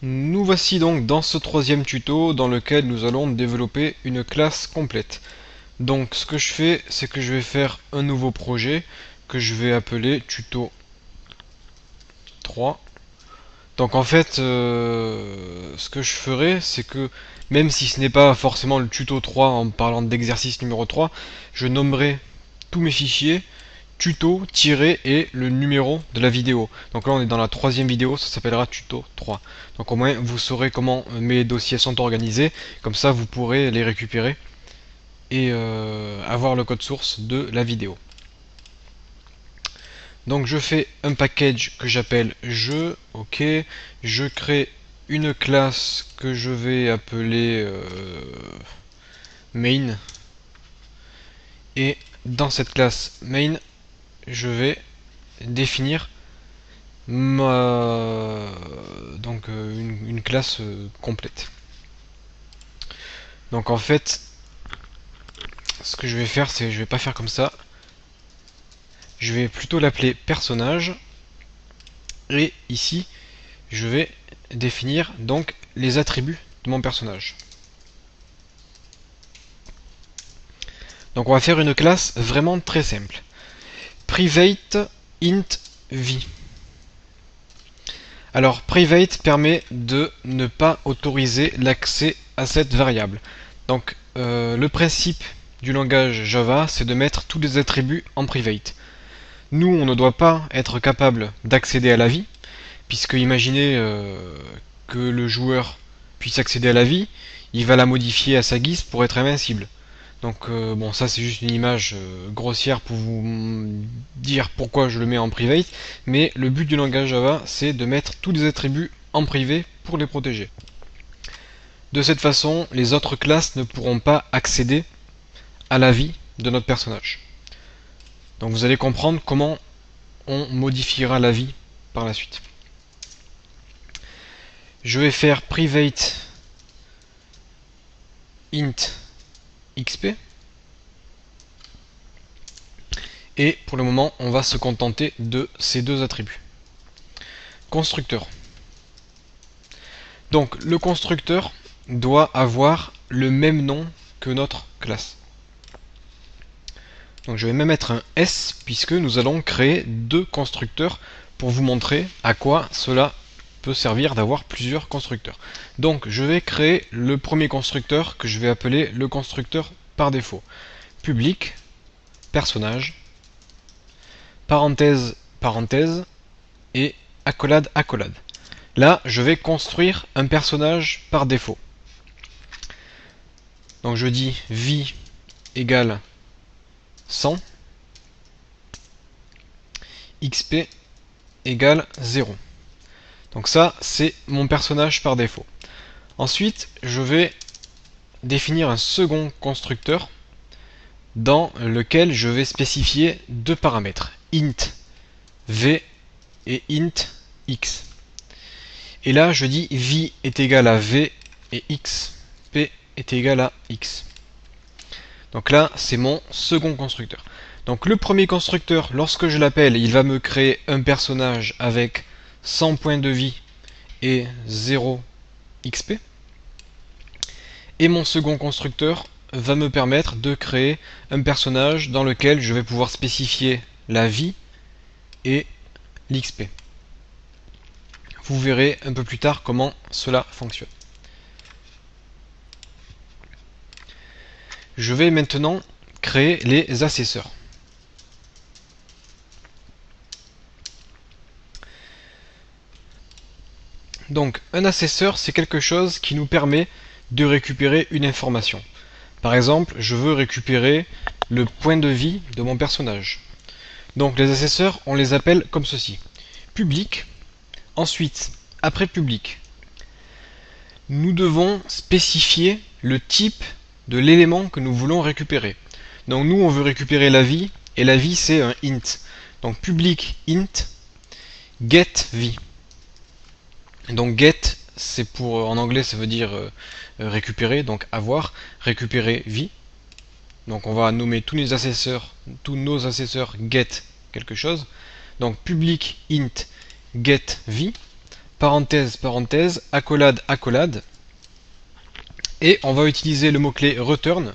Nous voici donc dans ce troisième tuto dans lequel nous allons développer une classe complète. Donc ce que je fais, c'est que je vais faire un nouveau projet que je vais appeler tuto 3. Donc en fait, ce que je ferai, c'est que même si ce n'est pas forcément le tuto 3 en parlant d'exercice numéro 3, je nommerai tous mes fichiers tuto et le numéro de la vidéo. Donc là on est dans la troisième vidéo, ça s'appellera tuto 3. Donc au moins vous saurez comment mes dossiers sont organisés, comme ça vous pourrez les récupérer et avoir le code source de la vidéo. Donc je fais un package que j'appelle jeu, ok, je crée une classe que je vais appeler main, et dans cette classe main je vais définir une classe complète. Donc en fait, ce que je vais faire, c'est je vais pas faire comme ça. Je vais plutôt l'appeler personnage. Et ici, je vais définir donc les attributs de mon personnage. Donc on va faire une classe vraiment très simple. Private int v. Alors private permet de ne pas autoriser l'accès à cette variable. Donc le principe du langage Java, c'est de mettre tous les attributs en private. Nous, on ne doit pas être capable d'accéder à la vie, puisque imaginez que le joueur puisse accéder à la vie, il va la modifier à sa guise pour être invincible. Donc bon, ça c'est juste une image grossière pour vous dire pourquoi je le mets en private, mais le but du langage Java, c'est de mettre tous les attributs en privé pour les protéger. De cette façon, les autres classes ne pourront pas accéder à la vie de notre personnage. Donc vous allez comprendre comment on modifiera la vie par la suite. Je vais faire private int xp. Et pour le moment, on va se contenter de ces deux attributs. Constructeur. Donc le constructeur doit avoir le même nom que notre classe. Donc je vais même mettre un S puisque nous allons créer deux constructeurs pour vous montrer à quoi cela peut servir d'avoir plusieurs constructeurs. Donc je vais créer le premier constructeur que je vais appeler le constructeur par défaut. Public, personnage, parenthèse, parenthèse, et accolade, accolade. Là, je vais construire un personnage par défaut. Donc je dis vie égale 100, xp égale 0. Donc ça, c'est mon personnage par défaut. Ensuite, je vais définir un second constructeur dans lequel je vais spécifier deux paramètres, int v et int x. Et là, je dis v est égal à v et x, p est égal à x. Donc là, c'est mon second constructeur. Donc le premier constructeur, lorsque je l'appelle, il va me créer un personnage avec 100 points de vie et 0 XP. Et mon second constructeur va me permettre de créer un personnage dans lequel je vais pouvoir spécifier la vie et l'XP. Vous verrez un peu plus tard comment cela fonctionne. Je vais maintenant créer les assesseurs. Donc un assesseur, c'est quelque chose qui nous permet de récupérer une information. Par exemple, je veux récupérer le point de vie de mon personnage. Donc les assesseurs, on les appelle comme ceci. Public, ensuite, après public, nous devons spécifier le type de l'élément que nous voulons récupérer. Donc nous, on veut récupérer la vie, et la vie c'est un int. Donc public int get vie. Donc get, c'est pour, en anglais ça veut dire récupérer, donc avoir, récupérer vie. Donc on va nommer tous nos assesseurs get quelque chose. Donc public int get vie. parenthèse, parenthèse, accolade, accolade. Et on va utiliser le mot-clé return.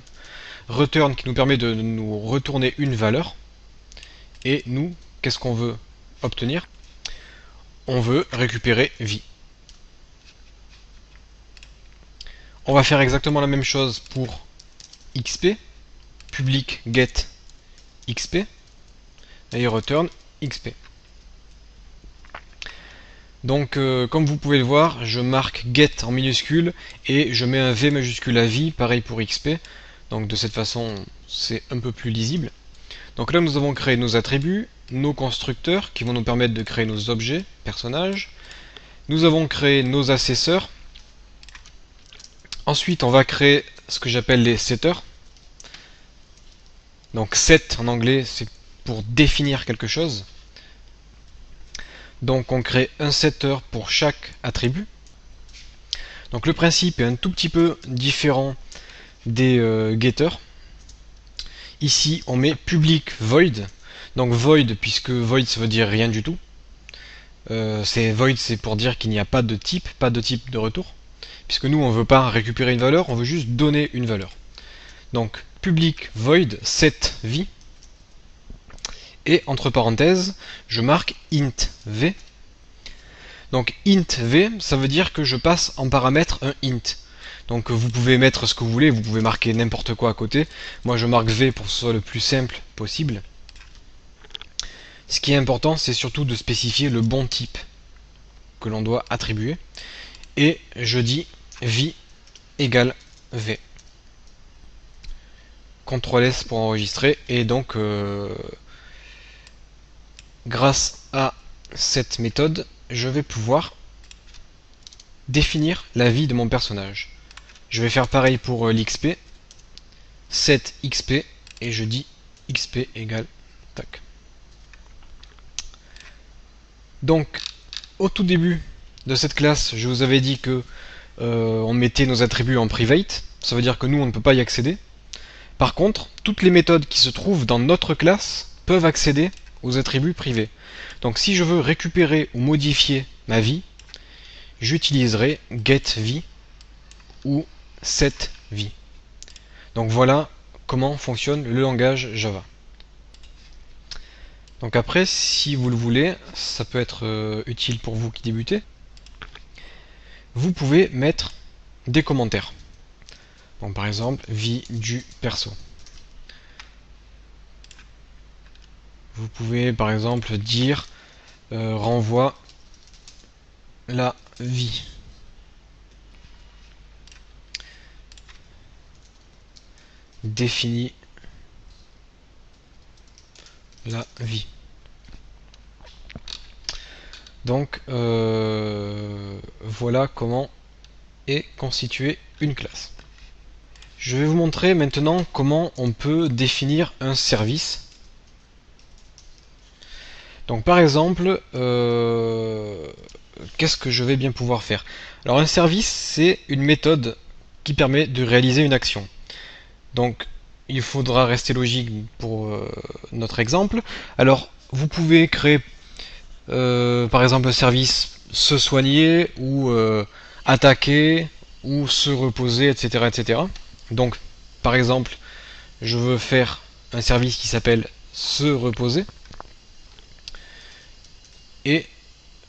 Return qui nous permet de nous retourner une valeur. Et nous, qu'est-ce qu'on veut obtenir? On veut récupérer vie. On va faire exactement la même chose pour XP. Public get XP. Et return XP. Donc comme vous pouvez le voir, je marque get en minuscule et je mets un V majuscule à vie, pareil pour XP. Donc de cette façon, c'est un peu plus lisible. Donc là, nous avons créé nos attributs, nos constructeurs qui vont nous permettre de créer nos objets, personnages. Nous avons créé nos assesseurs. Ensuite, on va créer ce que j'appelle les setters. Donc set en anglais, c'est pour définir quelque chose. Donc on crée un setter pour chaque attribut. Donc le principe est un tout petit peu différent des getters. Ici on met public void. Donc void, puisque void ça veut dire rien du tout. C'est void, c'est pour dire qu'il n'y a pas de type de retour. Puisque nous on ne veut pas récupérer une valeur, on veut juste donner une valeur. Donc public void set v. Et entre parenthèses, je marque int v. Donc int v, ça veut dire que je passe en paramètre un int. Donc vous pouvez mettre ce que vous voulez, vous pouvez marquer n'importe quoi à côté. Moi je marque v pour que ce soit le plus simple possible. Ce qui est important, c'est surtout de spécifier le bon type que l'on doit attribuer. Et je dis v égale v. CTRL S pour enregistrer. Et donc, grâce à cette méthode, je vais pouvoir définir la vie de mon personnage. Je vais faire pareil pour l'XP. Set XP et je dis XP égale tac. Donc, au tout début de cette classe, je vous avais dit que on mettait nos attributs en private. Ça veut dire que nous, on ne peut pas y accéder. Par contre, toutes les méthodes qui se trouvent dans notre classe peuvent accéder aux attributs privés. Donc si je veux récupérer ou modifier ma vie, j'utiliserai getV ou setV. Donc voilà comment fonctionne le langage Java. Donc après, si vous le voulez, ça peut être utile pour vous qui débutez, vous pouvez mettre des commentaires. Donc par exemple, vie du perso. Vous pouvez par exemple dire renvoie la vie. Définit la vie. Donc voilà comment est constituée une classe. Je vais vous montrer maintenant comment on peut définir un service. Donc par exemple, qu'est-ce que je vais bien pouvoir faire? Alors un service, c'est une méthode qui permet de réaliser une action. Donc il faudra rester logique pour notre exemple. Alors vous pouvez créer par exemple un service se soigner ou attaquer ou se reposer, etc., etc. Donc par exemple, je veux faire un service qui s'appelle se reposer. Et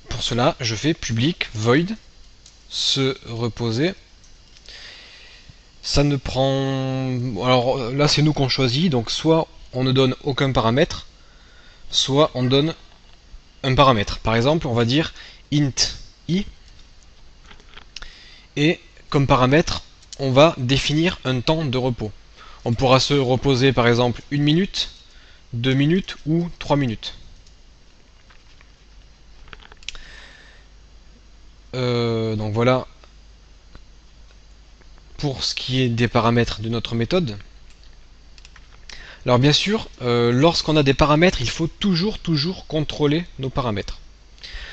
pour cela, je fais public void se reposer. Ça ne prend... Alors là, c'est nous qu'on choisit. Donc soit on ne donne aucun paramètre, soit on donne un paramètre. Par exemple, on va dire int i. Et comme paramètre, on va définir un temps de repos. On pourra se reposer par exemple 1 minute, 2 minutes ou 3 minutes. Donc voilà pour ce qui est des paramètres de notre méthode. Alors bien sûr, lorsqu'on a des paramètres, il faut toujours contrôler nos paramètres.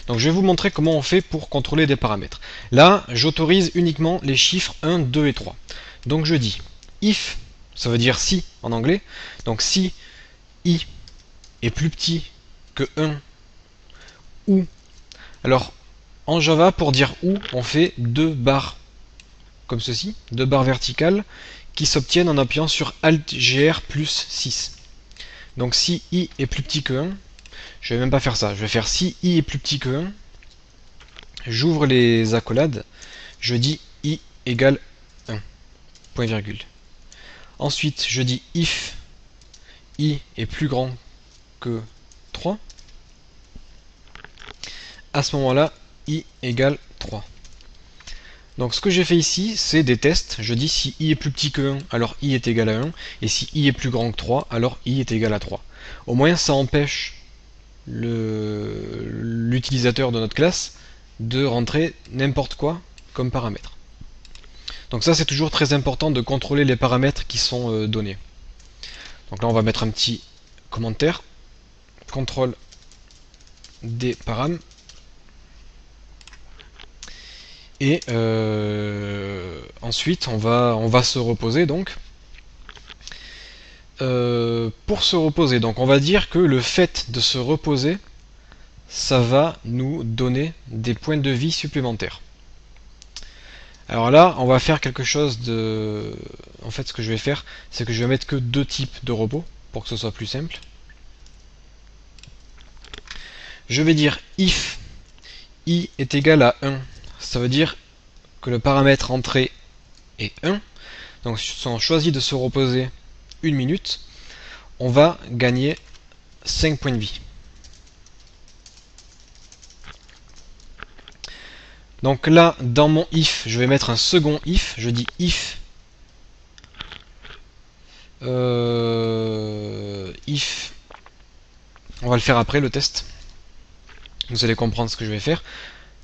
Donc je vais vous montrer comment on fait pour contrôler des paramètres. Là, j'autorise uniquement les chiffres 1, 2 et 3. Donc je dis if, ça veut dire si en anglais. Donc si i est plus petit que 1 ou... Alors En Java, pour dire où, on fait deux barres comme ceci, deux barres verticales qui s'obtiennent en appuyant sur Alt-GR plus 6. Donc si i est plus petit que 1, je vais même pas faire ça, je vais faire si i est plus petit que 1, j'ouvre les accolades, je dis i égale 1, point virgule. Ensuite, je dis if i est plus grand que 3, à ce moment-là, i égale 3. Donc ce que j'ai fait ici, c'est des tests. Je dis si i est plus petit que 1, alors i est égal à 1, et si i est plus grand que 3, alors i est égal à 3. Au moins, ça empêche l'utilisateur de notre classe de rentrer n'importe quoi comme paramètre. Donc ça, c'est toujours très important de contrôler les paramètres qui sont donnés. Donc là, on va mettre un petit commentaire. Contrôle des param. Et ensuite, on va se reposer donc. Pour se reposer, donc on va dire que le fait de se reposer, ça va nous donner des points de vie supplémentaires. Alors là, on va faire quelque chose de... En fait, ce que je vais faire, c'est que je vais mettre que deux types de repos, pour que ce soit plus simple. Je vais dire if i est égal à 1. Ça veut dire que le paramètre entrée est 1. Donc si on choisit de se reposer 1 minute, on va gagner 5 points de vie. Donc là, dans mon if, je vais mettre un second if. Je dis if if, on va le faire après le test. Vous allez comprendre ce que je vais faire.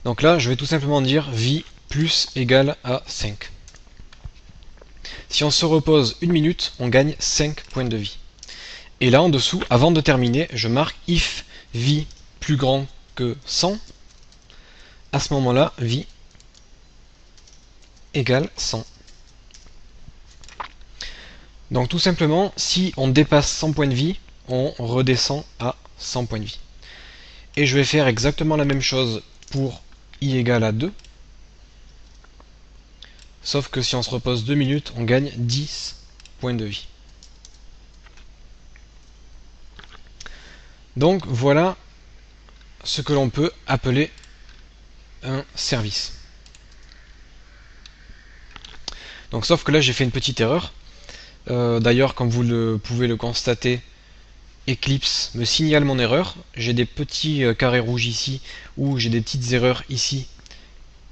Donc là, je vais tout simplement dire vie plus égale à 5. Si on se repose 1 minute, on gagne 5 points de vie. Et là en dessous, avant de terminer, je marque if vie plus grand que 100. À ce moment-là, vie égale 100. Donc tout simplement, si on dépasse 100 points de vie, on redescend à 100 points de vie. Et je vais faire exactement la même chose pour i égale à 2. Sauf que si on se repose 2 minutes, on gagne 10 points de vie. Donc voilà ce que l'on peut appeler un service. Donc sauf que là j'ai fait une petite erreur. D'ailleurs, comme vous pouvez le constater, Eclipse me signale mon erreur. J'ai des petits carrés rouges ici, ou j'ai des petites erreurs ici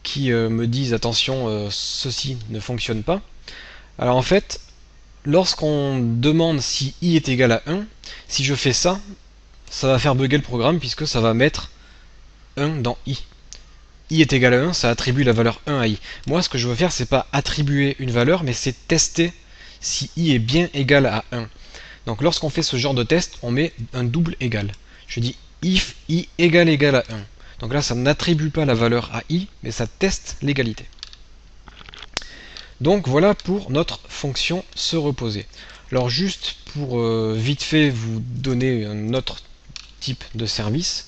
qui me disent attention, ceci ne fonctionne pas. Alors en fait, lorsqu'on demande si i est égal à 1, si je fais ça, ça va faire bugger le programme puisque ça va mettre 1 dans i. I est égal à 1, ça attribue la valeur 1 à i. Moi, ce que je veux faire, c'est pas attribuer une valeur, mais c'est tester si i est bien égal à 1. Donc lorsqu'on fait ce genre de test, on met un double égal. Je dis if i égale à 1. Donc là, ça n'attribue pas la valeur à i, mais ça teste l'égalité. Donc voilà pour notre fonction se reposer. Alors juste pour vite fait vous donner un autre type de service,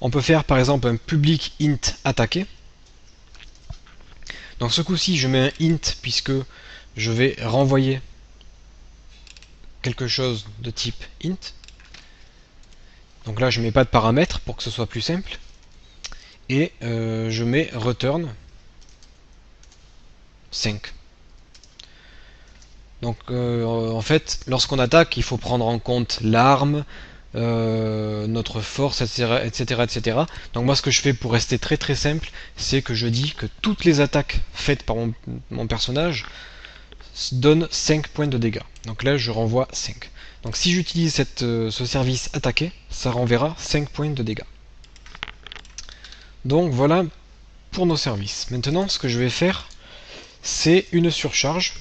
on peut faire par exemple un public int attaqué. Donc ce coup-ci je mets un int puisque je vais renvoyer quelque chose de type int. Donc là je mets pas de paramètres pour que ce soit plus simple. Et je mets return 5. Donc en fait lorsqu'on attaque il faut prendre en compte l'arme, notre force, etc., etc. Donc moi ce que je fais pour rester très très simple, c'est que je dis que toutes les attaques faites par mon personnage donnent 5 points de dégâts. Donc là je renvoie 5. Donc si j'utilise ce service attaquer, ça renverra 5 points de dégâts. Donc voilà pour nos services. Maintenant ce que je vais faire, c'est une surcharge.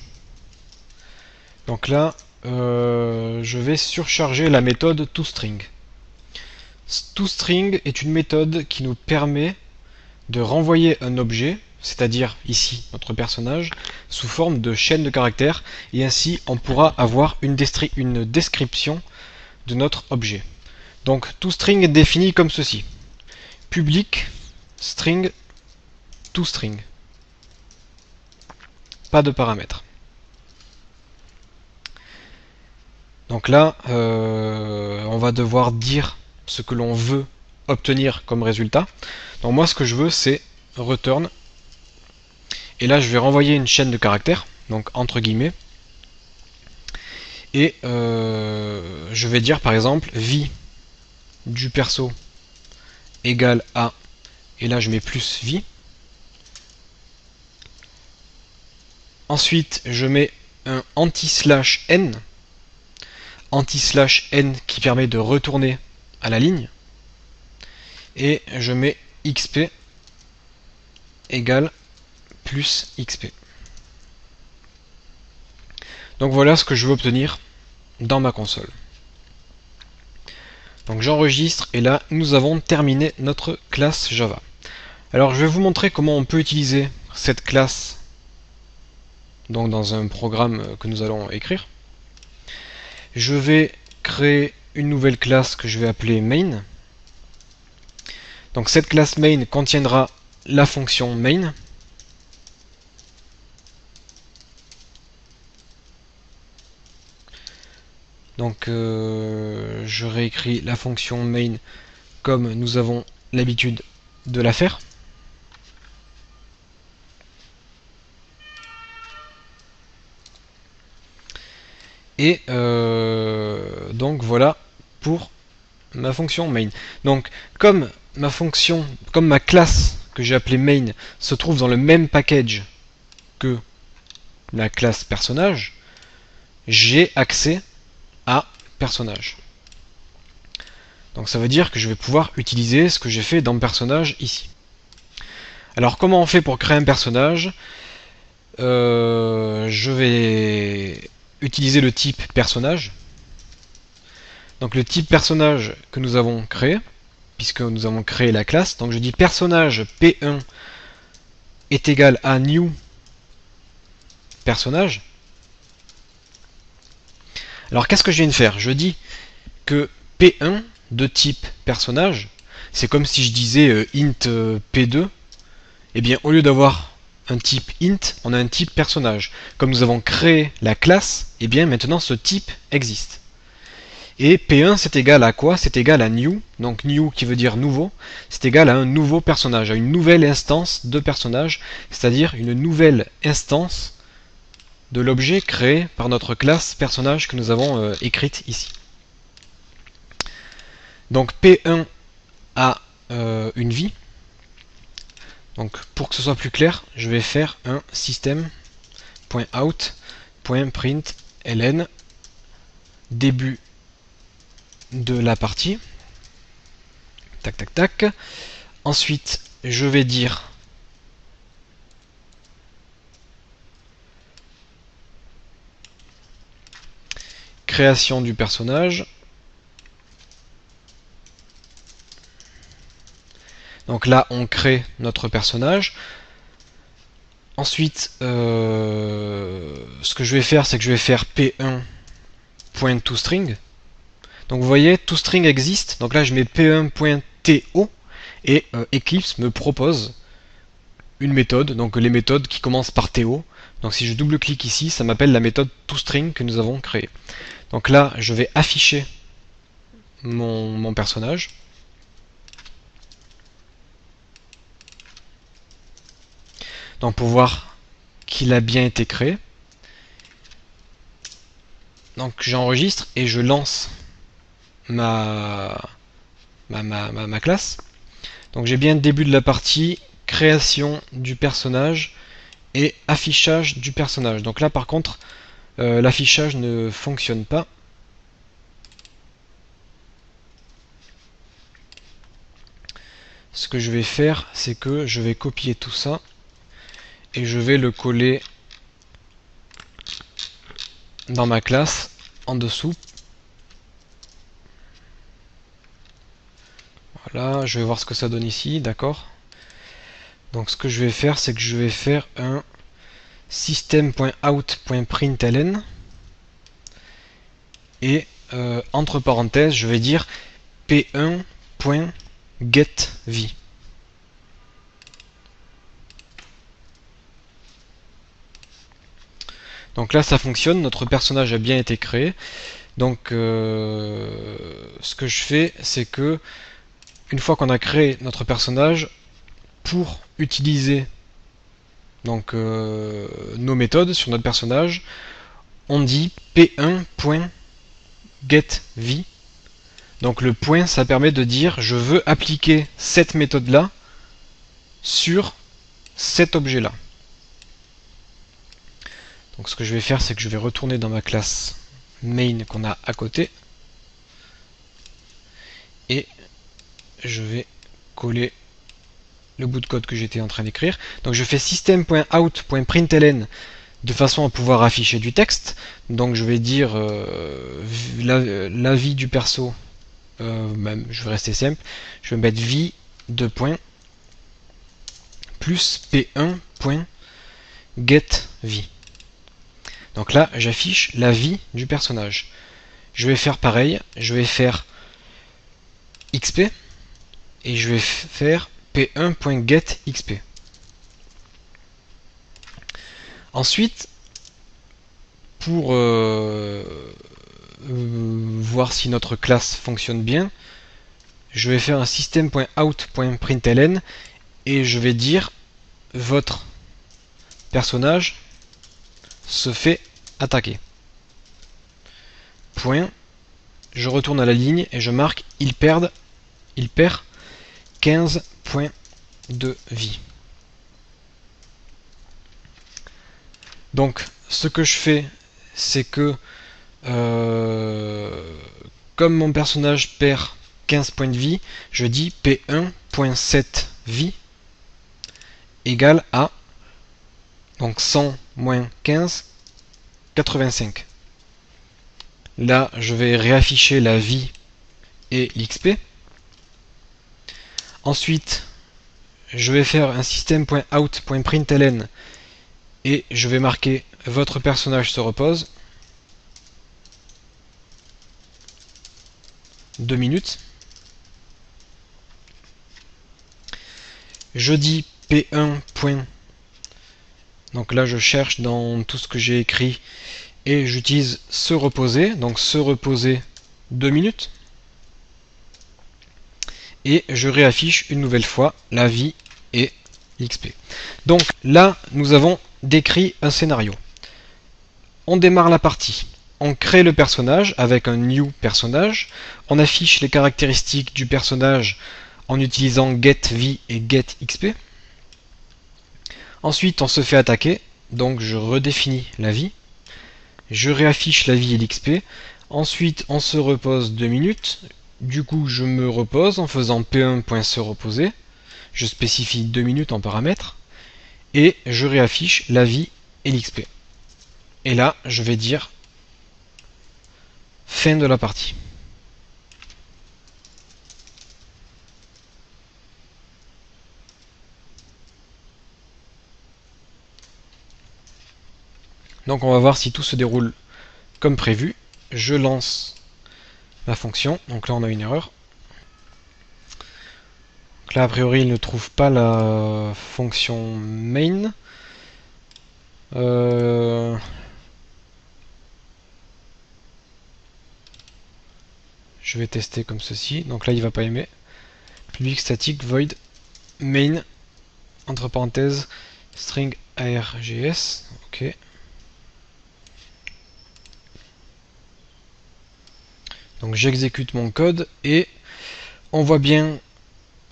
Donc là je vais surcharger la méthode toString. toString est une méthode qui nous permet de renvoyer un objet, c'est-à-dire ici notre personnage, sous forme de chaîne de caractères, et ainsi on pourra avoir une description de notre objet. Donc toString est défini comme ceci. public string toString. Pas de paramètres. Donc là, on va devoir dire ce que l'on veut obtenir comme résultat. Donc moi, ce que je veux, c'est return. Et là, je vais renvoyer une chaîne de caractères, donc entre guillemets. Et je vais dire par exemple vie du perso égale à, et là je mets plus vie. Ensuite, je mets un anti-n qui permet de retourner à la ligne. Et je mets xp égale plus xp. Donc voilà ce que je veux obtenir dans ma console. Donc j'enregistre et là nous avons terminé notre classe Java. Alors je vais vous montrer comment on peut utiliser cette classe donc dans un programme que nous allons écrire. Je vais créer une nouvelle classe que je vais appeler main. Donc cette classe main contiendra la fonction main. Donc je réécris la fonction main comme nous avons l'habitude de la faire. Et donc voilà pour ma fonction main. Donc comme ma classe que j'ai appelée main se trouve dans le même package que la classe personnage, j'ai accès à personnage. Donc ça veut dire que je vais pouvoir utiliser ce que j'ai fait dans personnage ici. Alors comment on fait pour créer un personnage? Je vais utiliser le type personnage. Donc le type personnage que nous avons créé, puisque nous avons créé la classe. Donc je dis personnage P1 est égal à new personnage. Alors qu'est-ce que je viens de faire? Je dis que P1 de type personnage, c'est comme si je disais int P2. Et bien au lieu d'avoir un type int, on a un type personnage. Comme nous avons créé la classe, et bien maintenant ce type existe. Et P1 c'est égal à quoi? C'est égal à new, donc new qui veut dire nouveau, c'est égal à un nouveau personnage, à une nouvelle instance de personnage, c'est-à-dire une nouvelle instance de l'objet créé par notre classe personnage que nous avons écrite ici. Donc P1 a une vie. Donc pour que ce soit plus clair, je vais faire un system.out.println début de la partie. Tac tac tac. Ensuite, je vais dire création du personnage. Donc là, on crée notre personnage. Ensuite, ce que je vais faire, c'est que je vais faire p1.toString. Donc vous voyez, toString existe. Donc là, je mets p1.to et Eclipse me propose une méthode. Donc les méthodes qui commencent par to. Donc si je double-clique ici, ça m'appelle la méthode toString que nous avons créée. Donc là, je vais afficher mon personnage. Donc pour voir qu'il a bien été créé. Donc j'enregistre et je lance ma classe. Donc j'ai bien le début de la partie, création du personnage et affichage du personnage. Donc là par contre, l'affichage ne fonctionne pas. Ce que je vais faire, c'est que je vais copier tout ça et je vais le coller dans ma classe en dessous. Voilà, je vais voir ce que ça donne ici, d'accord. Donc ce que je vais faire, c'est que je vais faire un system.out.println et entre parenthèses, je vais dire p1. getVie. Donc là ça fonctionne, notre personnage a bien été créé. Donc ce que je fais, c'est que une fois qu'on a créé notre personnage, pour utiliser donc nos méthodes sur notre personnage, on dit p1.getVie. Donc le point, ça permet de dire je veux appliquer cette méthode là sur cet objet là. Donc ce que je vais faire, c'est que je vais retourner dans ma classe main qu'on a à côté et je vais coller le bout de code que j'étais en train d'écrire. Donc je fais system.out.println de façon à pouvoir afficher du texte. Donc je vais dire la vie du perso, même, je vais rester simple, je vais mettre vie de point plus p1.getVie. Donc là j'affiche la vie du personnage. Je vais faire pareil, je vais faire xp et je vais faire p1.getXP. Ensuite, pour voir si notre classe fonctionne bien, je vais faire un system.out.println et je vais dire votre personnage se fait attaquer. Point. Je retourne à la ligne et je marque il perd 15 points de vie. Donc ce que je fais, c'est que comme mon personnage perd 15 points de vie, je dis p1.setVie égale à donc 100 moins 15, 85. Là, je vais réafficher la vie et l'XP. Ensuite, je vais faire un system.out.println et je vais marquer votre personnage se repose 2 minutes. Je dis p1. Donc là je cherche dans tout ce que j'ai écrit et j'utilise se reposer, donc se reposer 2 minutes. Et je réaffiche une nouvelle fois la vie et l'XP. Donc là nous avons décrit un scénario. On démarre la partie. On crée le personnage avec un new personnage. On affiche les caractéristiques du personnage en utilisant getVie et getXP. Ensuite, on se fait attaquer. Donc, je redéfinis la vie. Je réaffiche la vie et l'XP. Ensuite, on se repose 2 minutes. Du coup, je me repose en faisant p1.sereposer. Je spécifie 2 minutes en paramètre. Et je réaffiche la vie et l'XP. Et là, je vais dire fin de la partie. Donc on va voir si tout se déroule comme prévu. Je lance la fonction. Donc là on a une erreur. Donc là a priori il ne trouve pas la fonction main. Je vais tester comme ceci. Donc là il va pas aimer. Public static void main entre parenthèses string args. Ok. Donc j'exécute mon code et on voit bien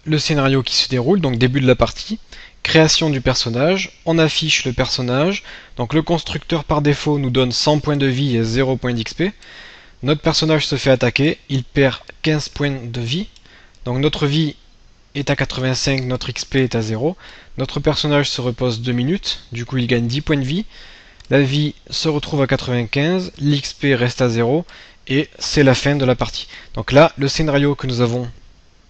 le scénario qui se déroule. Donc début de la partie, création du personnage, on affiche le personnage. Donc le constructeur par défaut nous donne 100 points de vie et 0 points d'XP. Notre personnage se fait attaquer, il perd 15 points de vie. Donc notre vie est à 85, notre XP est à 0. Notre personnage se repose 2 minutes, du coup il gagne 10 points de vie. La vie se retrouve à 95, l'XP reste à 0 et c'est la fin de la partie. Donc là, le scénario que nous avons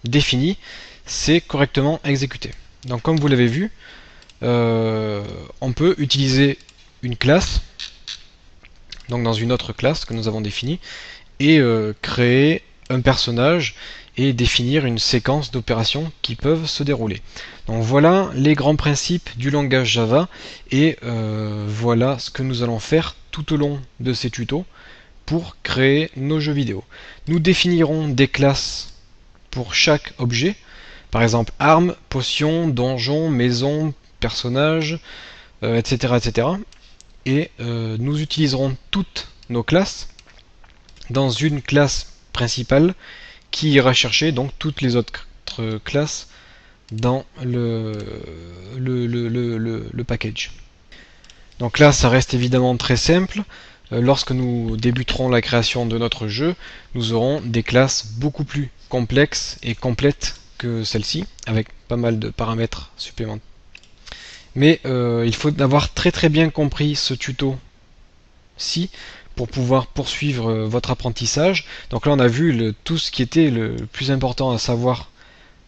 défini, c'est correctement exécuté. Donc comme vous l'avez vu, on peut utiliser une classe, donc dans une autre classe que nous avons définie, et créer un personnage et définir une séquence d'opérations qui peuvent se dérouler. Donc voilà les grands principes du langage Java et voilà ce que nous allons faire tout au long de ces tutos pour créer nos jeux vidéo. Nous définirons des classes pour chaque objet, par exemple armes, potions, donjons, maison, personnage, etc., etc. Et nous utiliserons toutes nos classes dans une classe principale qui ira chercher donc toutes les autres classes dans le package. Donc là, ça reste évidemment très simple. Lorsque nous débuterons la création de notre jeu, nous aurons des classes beaucoup plus complexes et complètes que celle-ci, avec pas mal de paramètres supplémentaires. Mais il faut avoir très bien compris ce tuto-ci pour pouvoir poursuivre votre apprentissage. Donc là, on a vu tout ce qui était le plus important à savoir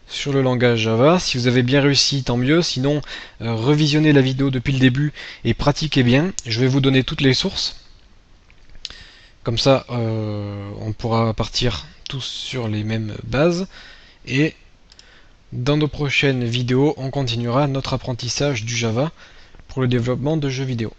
sur le langage Java. Si vous avez bien réussi, tant mieux. Sinon, revisionnez la vidéo depuis le début et pratiquez bien. Je vais vous donner toutes les sources. Comme ça, on pourra partir tous sur les mêmes bases. Et dans nos prochaines vidéos, on continuera notre apprentissage du Java pour le développement de jeux vidéo.